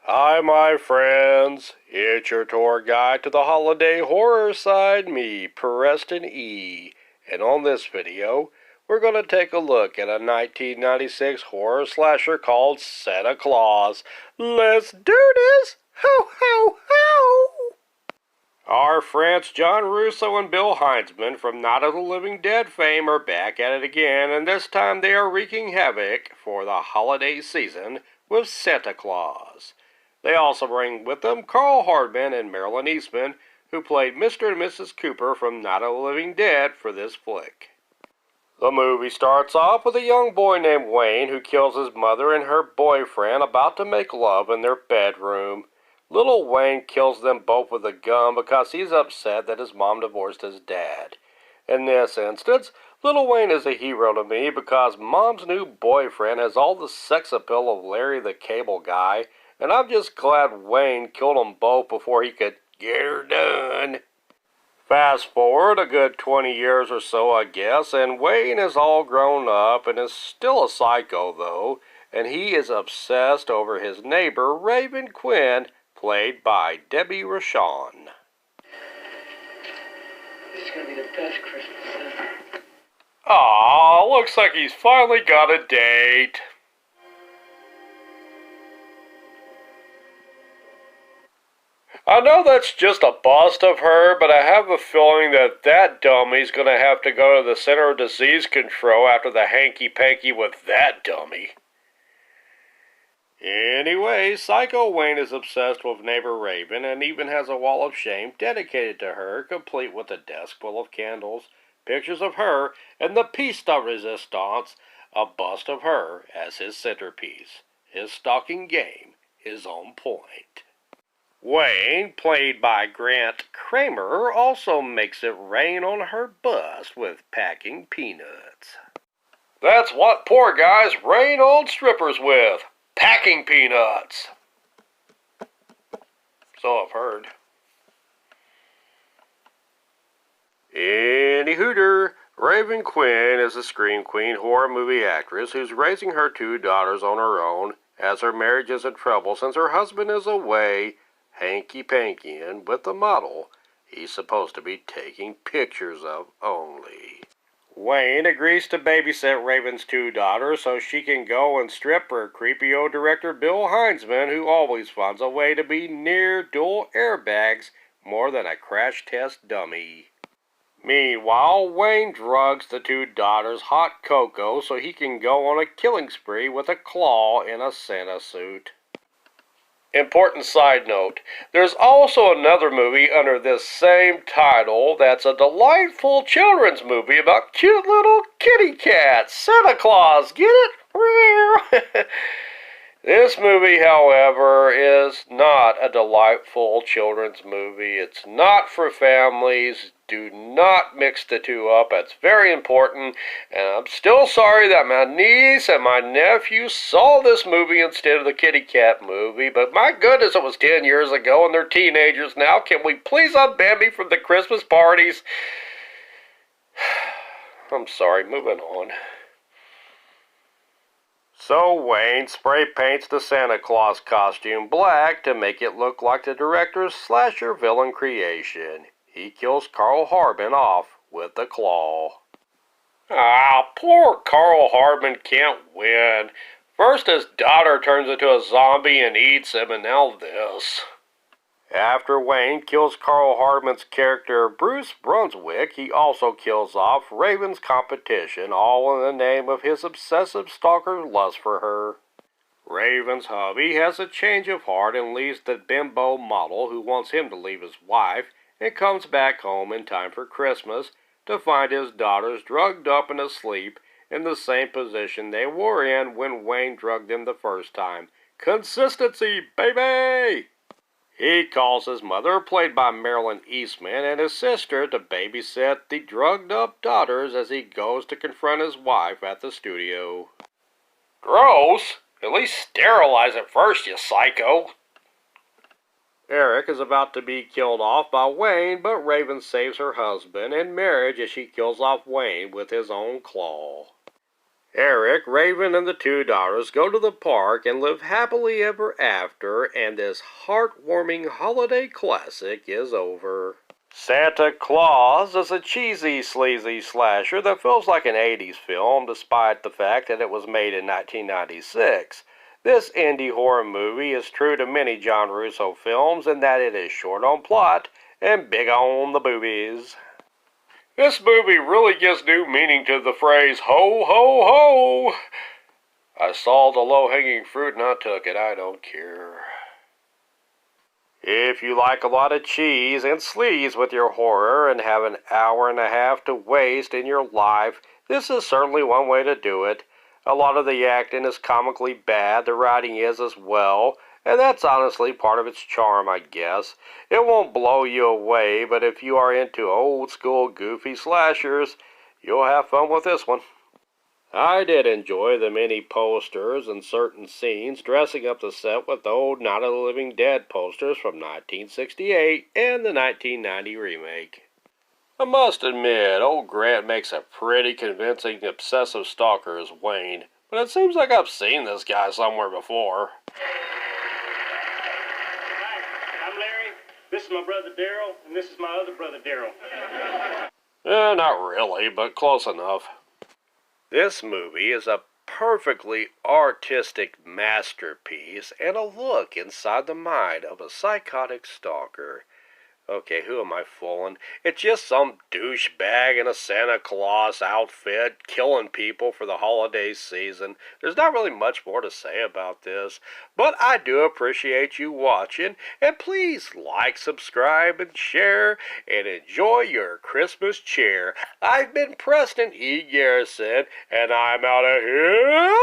Hi, my friends. It's your tour guide to the holiday horror side, me, Preston E. And on this video, we're going to take a look at a 1996 horror slasher called Santa Claus. Let's do this! Ho, ho, ho! Our friends John Russo and Bill Heinzman from Night of the Living Dead fame are back at it again, and this time they are wreaking havoc for the holiday season with Santa Claus. They also bring with them Carl Hardman and Marilyn Eastman, who played Mr. and Mrs. Cooper from Night of the Living Dead for this flick. The movie starts off with a young boy named Wayne who kills his mother and her boyfriend about to make love in their bedroom. Little Wayne kills them both with a gun because he's upset that his mom divorced his dad. In this instance, Little Wayne is a hero to me because Mom's new boyfriend has all the sex appeal of Larry the Cable Guy, and I'm just glad Wayne killed them both before he could get her done. Fast forward a good 20 years or so, I guess, and Wayne is all grown up and is still a psycho, though, and he is obsessed over his neighbor, Raven Quinn, played by Debbie Rochon. This is going to be the best Christmas ever. Aw, looks like he's finally got a date. I know that's just a bust of her, but I have a feeling that dummy's gonna have to go to the Center of Disease Control after the hanky-panky with that dummy. Anyway, Psycho Wayne is obsessed with neighbor Raven and even has a wall of shame dedicated to her, complete with a desk full of candles, pictures of her, and the piece de resistance, a bust of her as his centerpiece. His stalking game is on point. Wayne, played by Grant Kramer, also makes it rain on her bust with packing peanuts. That's what poor guys rain on strippers with. Packing peanuts. So I've heard. Any hooter, Raven Quinn is a Scream Queen horror movie actress who's raising her two daughters on her own as her marriage is in trouble since her husband is away hanky-pankying with the model he's supposed to be taking pictures of only. Wayne agrees to babysit Raven's two daughters so she can go and strip her creepy old director Bill Heinzman, who always finds a way to be near dual airbags more than a crash test dummy. Meanwhile, Wayne drugs the two daughters hot cocoa so he can go on a killing spree with a claw in a Santa suit. Important side note, there's also another movie under this same title that's a delightful children's movie about cute little kitty cats. Santa Claus, get it? This movie, however, is not a delightful children's movie. It's not for families. Do not mix the two up. That's very important. And I'm still sorry that my niece and my nephew saw this movie instead of the Kitty Cat movie. But my goodness, it was 10 years ago and they're teenagers now. Can we please unban me from the Christmas parties? I'm sorry, moving on. So Wayne spray paints the Santa Claus costume black to make it look like the director's slasher villain creation. He kills Carl Hardman off with a claw. Poor Carl Hardman can't win. First his daughter turns into a zombie and eats him, and now this. After Wayne kills Carl Hardman's character Bruce Brunswick, he also kills off Raven's competition, all in the name of his obsessive stalker lust for her. Raven's hubby has a change of heart and leaves the bimbo model who wants him to leave his wife and comes back home in time for Christmas to find his daughters drugged up and asleep in the same position they were in when Wayne drugged them the first time. Consistency, baby! He calls his mother, played by Marilyn Eastman, and his sister to babysit the drugged-up daughters as he goes to confront his wife at the studio. Gross! At least sterilize it first, you psycho! Eric is about to be killed off by Wayne, but Raven saves her husband and marriage as she kills off Wayne with his own claw. Eric, Raven, and the two daughters go to the park and live happily ever after, and this heartwarming holiday classic is over. Santa Claus is a cheesy, sleazy slasher that feels like an 80s film despite the fact that it was made in 1996. This indie horror movie is true to many John Russo films in that it is short on plot and big on the boobies. This movie really gives new meaning to the phrase, ho, ho, ho! I saw the low-hanging fruit and I took it, I don't care. If you like a lot of cheese and sleaze with your horror and have an hour and a half to waste in your life, this is certainly one way to do it. A lot of the acting is comically bad, the writing is as well, and that's honestly part of its charm, I guess. It won't blow you away, but if you are into old-school goofy slashers, you'll have fun with this one. I did enjoy the many posters and certain scenes dressing up the set with old Night of the Living Dead posters from 1968 and the 1990 remake. I must admit, old Grant makes a pretty convincing obsessive stalker as Wayne, but it seems like I've seen this guy somewhere before. Hi, I'm Larry. This is my brother Daryl, and this is my other brother Daryl. Not really, but close enough. This movie is a perfectly artistic masterpiece and a look inside the mind of a psychotic stalker. Okay, who am I fooling? It's just some douchebag in a Santa Claus outfit killing people for the holiday season. There's not really much more to say about this, but I do appreciate you watching, and please like, subscribe, and share, and enjoy your Christmas cheer. I've been Preston E. Garrison, and I'm out of here.